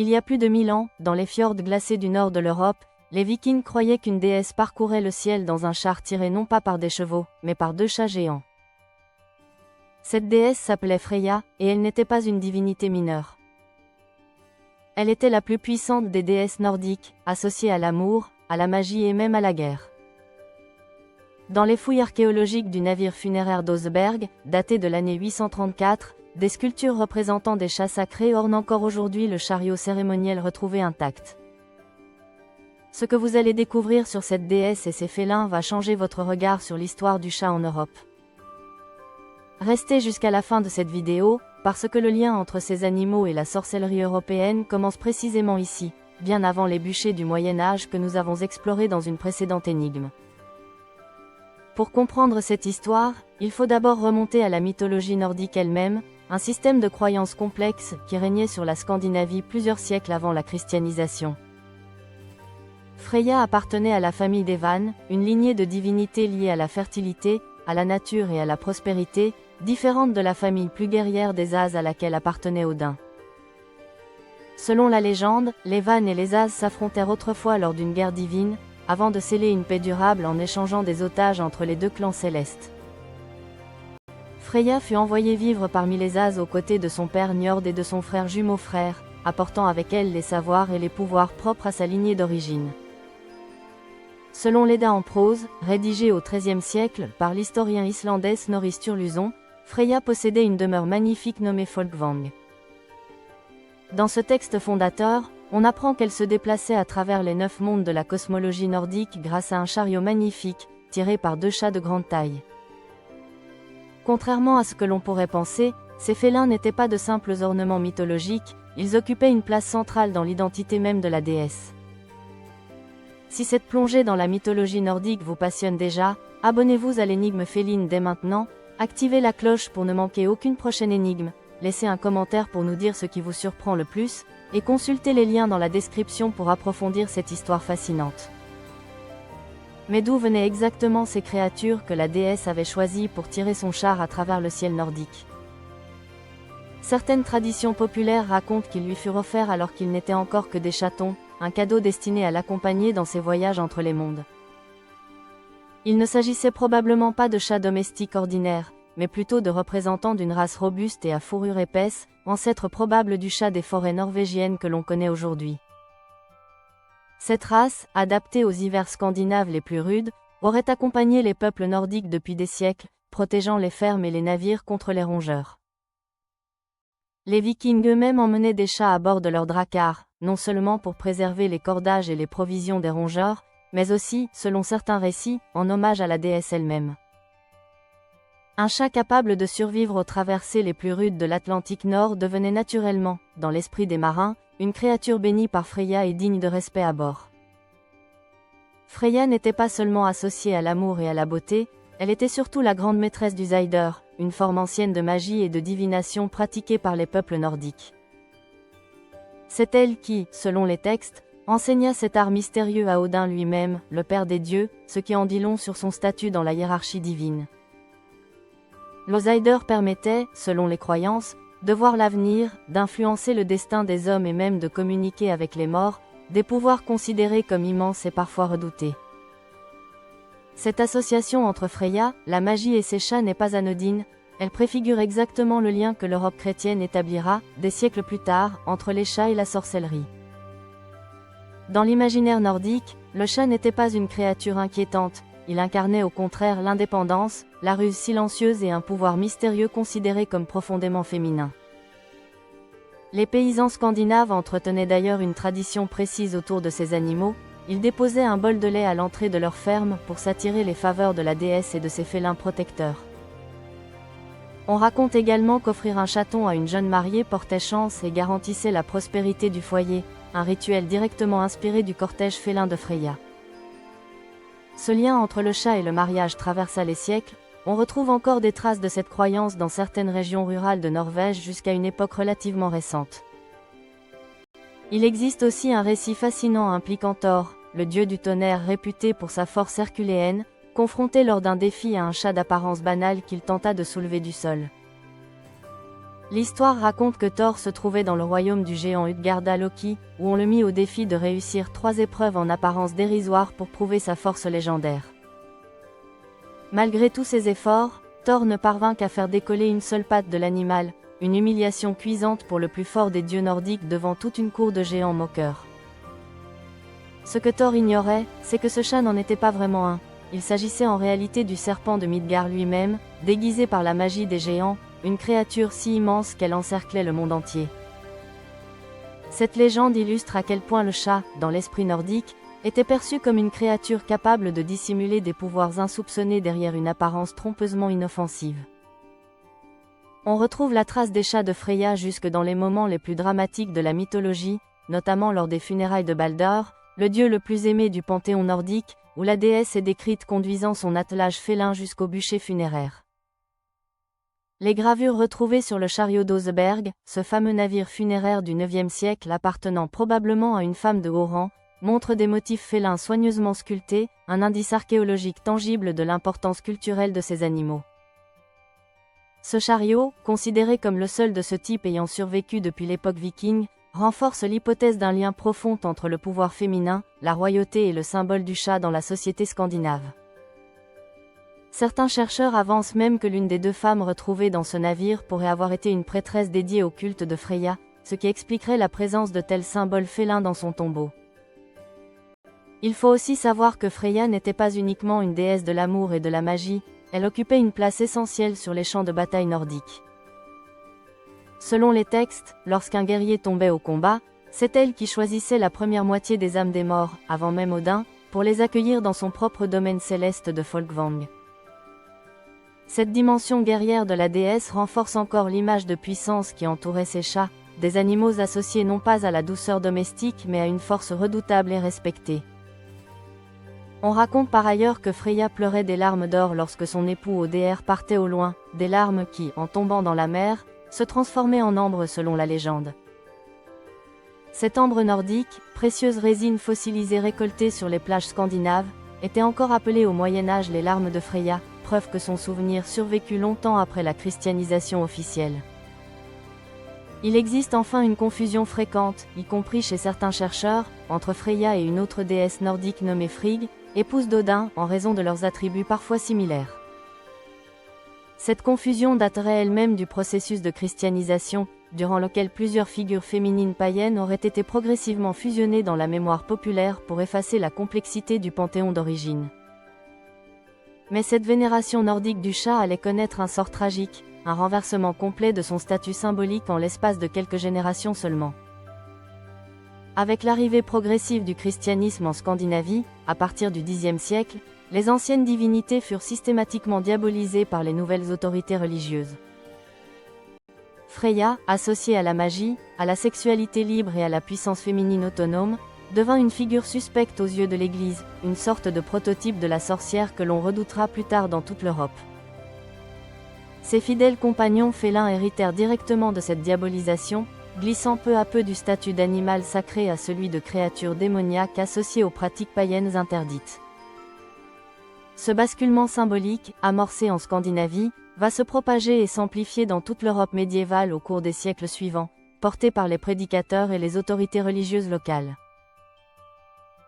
Il y a plus de 1000 ans, dans les fjords glacés du nord de l'Europe, les Vikings croyaient qu'une déesse parcourait le ciel dans un char tiré non pas par des chevaux, mais par 2 chats géants. Cette déesse s'appelait Freya, et elle n'était pas une divinité mineure. Elle était la plus puissante des déesses nordiques, associée à l'amour, à la magie et même à la guerre. Dans les fouilles archéologiques du navire funéraire d'Oseberg, daté de l'année 834, des sculptures représentant des chats sacrés ornent encore aujourd'hui le chariot cérémoniel retrouvé intact. Ce que vous allez découvrir sur cette déesse et ses félins va changer votre regard sur l'histoire du chat en Europe. Restez jusqu'à la fin de cette vidéo, parce que le lien entre ces animaux et la sorcellerie européenne commence précisément ici, bien avant les bûchers du Moyen-Âge que nous avons explorés dans une précédente énigme. Pour comprendre cette histoire, il faut d'abord remonter à la mythologie nordique elle-même, un système de croyances complexe qui régnait sur la Scandinavie plusieurs siècles avant la christianisation. Freya appartenait à la famille des Vannes, une lignée de divinités liées à la fertilité, à la nature et à la prospérité, différente de la famille plus guerrière des Ases à laquelle appartenait Odin. Selon la légende, les Vannes et les Ases s'affrontèrent autrefois lors d'une guerre divine, avant de sceller une paix durable en échangeant des otages entre les 2 clans célestes. Freya fut envoyée vivre parmi les Ases aux côtés de son père Njord et de son frère jumeau frère, apportant avec elle les savoirs et les pouvoirs propres à sa lignée d'origine. Selon l'Edda en prose, rédigée au XIIIe siècle par l'historien islandais Snorri Sturluson, Freya possédait une demeure magnifique nommée Folkvang. Dans ce texte fondateur, on apprend qu'elle se déplaçait à travers les 9 mondes de la cosmologie nordique grâce à un chariot magnifique, tiré par 2 chats de grande taille. Contrairement à ce que l'on pourrait penser, ces félins n'étaient pas de simples ornements mythologiques, ils occupaient une place centrale dans l'identité même de la déesse. Si cette plongée dans la mythologie nordique vous passionne déjà, abonnez-vous à l'énigme féline dès maintenant, activez la cloche pour ne manquer aucune prochaine énigme, laissez un commentaire pour nous dire ce qui vous surprend le plus, et consultez les liens dans la description pour approfondir cette histoire fascinante. Mais d'où venaient exactement ces créatures que la déesse avait choisies pour tirer son char à travers le ciel nordique? Certaines traditions populaires racontent qu'ils lui furent offerts alors qu'ils n'étaient encore que des chatons, un cadeau destiné à l'accompagner dans ses voyages entre les mondes. Il ne s'agissait probablement pas de chats domestiques ordinaires, mais plutôt de représentants d'une race robuste et à fourrure épaisse, ancêtre probable du chat des forêts norvégiennes que l'on connaît aujourd'hui. Cette race, adaptée aux hivers scandinaves les plus rudes, aurait accompagné les peuples nordiques depuis des siècles, protégeant les fermes et les navires contre les rongeurs. Les Vikings eux-mêmes emmenaient des chats à bord de leurs dracars, non seulement pour préserver les cordages et les provisions des rongeurs, mais aussi, selon certains récits, en hommage à la déesse elle-même. Un chat capable de survivre aux traversées les plus rudes de l'Atlantique Nord devenait naturellement, dans l'esprit des marins, une créature bénie par Freya et digne de respect à bord. Freya n'était pas seulement associée à l'amour et à la beauté, elle était surtout la grande maîtresse du Zider, une forme ancienne de magie et de divination pratiquée par les peuples nordiques. C'est elle qui, selon les textes, enseigna cet art mystérieux à Odin lui-même, le père des dieux, ce qui en dit long sur son statut dans la hiérarchie divine. L'Outsider permettait, selon les croyances, de voir l'avenir, d'influencer le destin des hommes et même de communiquer avec les morts, des pouvoirs considérés comme immenses et parfois redoutés. Cette association entre Freya, la magie et ses chats n'est pas anodine, elle préfigure exactement le lien que l'Europe chrétienne établira, des siècles plus tard, entre les chats et la sorcellerie. Dans l'imaginaire nordique, le chat n'était pas une créature inquiétante, il incarnait au contraire l'indépendance, la ruse silencieuse et un pouvoir mystérieux considéré comme profondément féminin. Les paysans scandinaves entretenaient d'ailleurs une tradition précise autour de ces animaux, ils déposaient un bol de lait à l'entrée de leur ferme pour s'attirer les faveurs de la déesse et de ses félins protecteurs. On raconte également qu'offrir un chaton à une jeune mariée portait chance et garantissait la prospérité du foyer, un rituel directement inspiré du cortège félin de Freya. Ce lien entre le chat et le mariage traversa les siècles, on retrouve encore des traces de cette croyance dans certaines régions rurales de Norvège jusqu'à une époque relativement récente. Il existe aussi un récit fascinant impliquant Thor, le dieu du tonnerre réputé pour sa force herculéenne, confronté lors d'un défi à un chat d'apparence banale qu'il tenta de soulever du sol. L'histoire raconte que Thor se trouvait dans le royaume du géant Utgarda Loki, où on le mit au défi de réussir 3 épreuves en apparence dérisoires pour prouver sa force légendaire. Malgré tous ses efforts, Thor ne parvint qu'à faire décoller une seule patte de l'animal, une humiliation cuisante pour le plus fort des dieux nordiques devant toute une cour de géants moqueurs. Ce que Thor ignorait, c'est que ce chat n'en était pas vraiment un. Il s'agissait en réalité du serpent de Midgard lui-même, déguisé par la magie des géants, une créature si immense qu'elle encerclait le monde entier. Cette légende illustre à quel point le chat, dans l'esprit nordique, était perçu comme une créature capable de dissimuler des pouvoirs insoupçonnés derrière une apparence trompeusement inoffensive. On retrouve la trace des chats de Freya jusque dans les moments les plus dramatiques de la mythologie, notamment lors des funérailles de Baldur, le dieu le plus aimé du panthéon nordique, où la déesse est décrite conduisant son attelage félin jusqu'au bûcher funéraire. Les gravures retrouvées sur le chariot d'Oseberg, ce fameux navire funéraire du IXe siècle appartenant probablement à une femme de haut rang, montrent des motifs félins soigneusement sculptés, un indice archéologique tangible de l'importance culturelle de ces animaux. Ce chariot, considéré comme le seul de ce type ayant survécu depuis l'époque viking, renforce l'hypothèse d'un lien profond entre le pouvoir féminin, la royauté et le symbole du chat dans la société scandinave. Certains chercheurs avancent même que l'une des 2 femmes retrouvées dans ce navire pourrait avoir été une prêtresse dédiée au culte de Freya, ce qui expliquerait la présence de tels symboles félins dans son tombeau. Il faut aussi savoir que Freya n'était pas uniquement une déesse de l'amour et de la magie, elle occupait une place essentielle sur les champs de bataille nordiques. Selon les textes, lorsqu'un guerrier tombait au combat, c'est elle qui choisissait la première moitié des âmes des morts, avant même Odin, pour les accueillir dans son propre domaine céleste de Folkvang. Cette dimension guerrière de la déesse renforce encore l'image de puissance qui entourait ces chats, des animaux associés non pas à la douceur domestique mais à une force redoutable et respectée. On raconte par ailleurs que Freya pleurait des larmes d'or lorsque son époux Oder partait au loin, des larmes qui, en tombant dans la mer, se transformaient en ambre selon la légende. Cette ambre nordique, précieuse résine fossilisée récoltée sur les plages scandinaves, était encore appelée au Moyen-Âge les larmes de Freya, preuve que son souvenir survécut longtemps après la christianisation officielle. Il existe enfin une confusion fréquente, y compris chez certains chercheurs, entre Freya et une autre déesse nordique nommée Frigg, épouse d'Odin, en raison de leurs attributs parfois similaires. Cette confusion daterait elle-même du processus de christianisation, durant lequel plusieurs figures féminines païennes auraient été progressivement fusionnées dans la mémoire populaire pour effacer la complexité du panthéon d'origine. Mais cette vénération nordique du chat allait connaître un sort tragique, un renversement complet de son statut symbolique en l'espace de quelques générations seulement. Avec l'arrivée progressive du christianisme en Scandinavie, à partir du Xe siècle, les anciennes divinités furent systématiquement diabolisées par les nouvelles autorités religieuses. Freya, associée à la magie, à la sexualité libre et à la puissance féminine autonome, devint une figure suspecte aux yeux de l'Église, une sorte de prototype de la sorcière que l'on redoutera plus tard dans toute l'Europe. Ses fidèles compagnons félins héritèrent directement de cette diabolisation, glissant peu à peu du statut d'animal sacré à celui de créature démoniaque associée aux pratiques païennes interdites. Ce basculement symbolique, amorcé en Scandinavie, va se propager et s'amplifier dans toute l'Europe médiévale au cours des siècles suivants, porté par les prédicateurs et les autorités religieuses locales.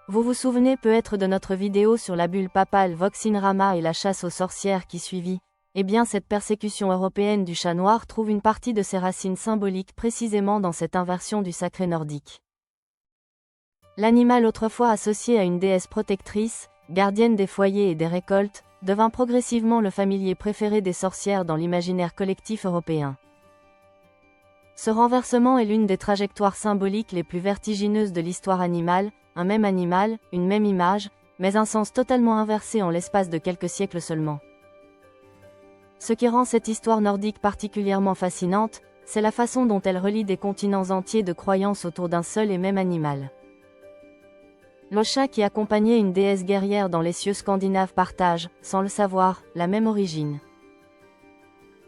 Vous vous souvenez peut-être de notre vidéo sur la bulle papale Vox in Rama et la chasse aux sorcières qui suivit. Eh bien cette persécution européenne du chat noir trouve une partie de ses racines symboliques précisément dans cette inversion du sacré nordique. L'animal autrefois associé à une déesse protectrice, gardienne des foyers et des récoltes, devint progressivement le familier préféré des sorcières dans l'imaginaire collectif européen. Ce renversement est l'une des trajectoires symboliques les plus vertigineuses de l'histoire animale, un même animal, une même image, mais un sens totalement inversé en l'espace de quelques siècles seulement. Ce qui rend cette histoire nordique particulièrement fascinante, c'est la façon dont elle relie des continents entiers de croyances autour d'un seul et même animal. Le chat qui accompagnait une déesse guerrière dans les cieux scandinaves partage, sans le savoir, la même origine.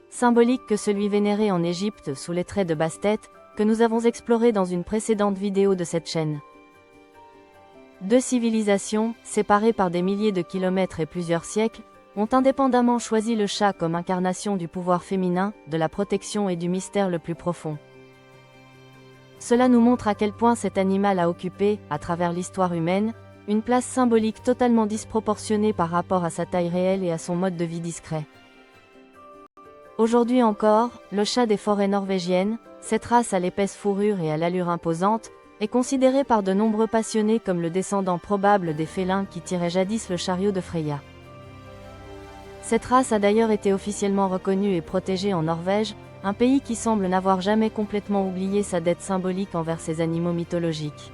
Symbolique que celui vénéré en Égypte sous les traits de Bastet, que nous avons exploré dans une précédente vidéo de cette chaîne. Deux civilisations, séparées par des milliers de kilomètres et plusieurs siècles, ont indépendamment choisi le chat comme incarnation du pouvoir féminin, de la protection et du mystère le plus profond. Cela nous montre à quel point cet animal a occupé, à travers l'histoire humaine, une place symbolique totalement disproportionnée par rapport à sa taille réelle et à son mode de vie discret. Aujourd'hui encore, le chat des forêts norvégiennes, cette race à l'épaisse fourrure et à l'allure imposante, est considéré par de nombreux passionnés comme le descendant probable des félins qui tiraient jadis le chariot de Freya. Cette race a d'ailleurs été officiellement reconnue et protégée en Norvège, un pays qui semble n'avoir jamais complètement oublié sa dette symbolique envers ses animaux mythologiques.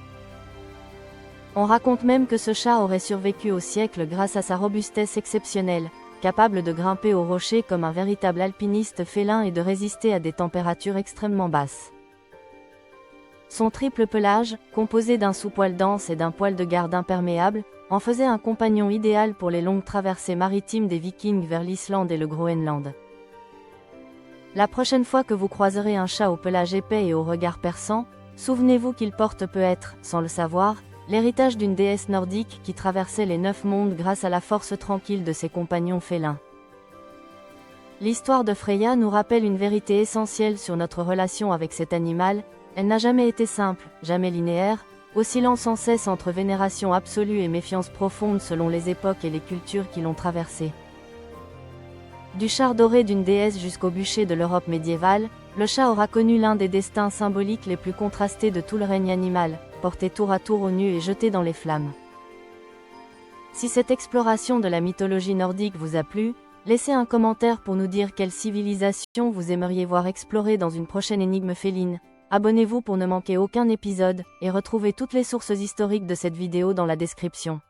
On raconte même que ce chat aurait survécu au siècle grâce à sa robustesse exceptionnelle, capable de grimper aux rochers comme un véritable alpiniste félin et de résister à des températures extrêmement basses. Son triple pelage, composé d'un sous-poil dense et d'un poil de garde imperméable, en faisait un compagnon idéal pour les longues traversées maritimes des Vikings vers l'Islande et le Groenland. La prochaine fois que vous croiserez un chat au pelage épais et au regard perçant, souvenez-vous qu'il porte peut-être, sans le savoir, l'héritage d'une déesse nordique qui traversait les 9 mondes grâce à la force tranquille de ses compagnons félins. L'histoire de Freya nous rappelle une vérité essentielle sur notre relation avec cet animal. Elle n'a jamais été simple, jamais linéaire, oscillant sans cesse entre vénération absolue et méfiance profonde selon les époques et les cultures qui l'ont traversée. Du char doré d'une déesse jusqu'au bûcher de l'Europe médiévale, le chat aura connu l'un des destins symboliques les plus contrastés de tout le règne animal, porté tour à tour au nu et jeté dans les flammes. Si cette exploration de la mythologie nordique vous a plu, laissez un commentaire pour nous dire quelle civilisation vous aimeriez voir explorer dans une prochaine énigme féline. Abonnez-vous pour ne manquer aucun épisode, et retrouvez toutes les sources historiques de cette vidéo dans la description.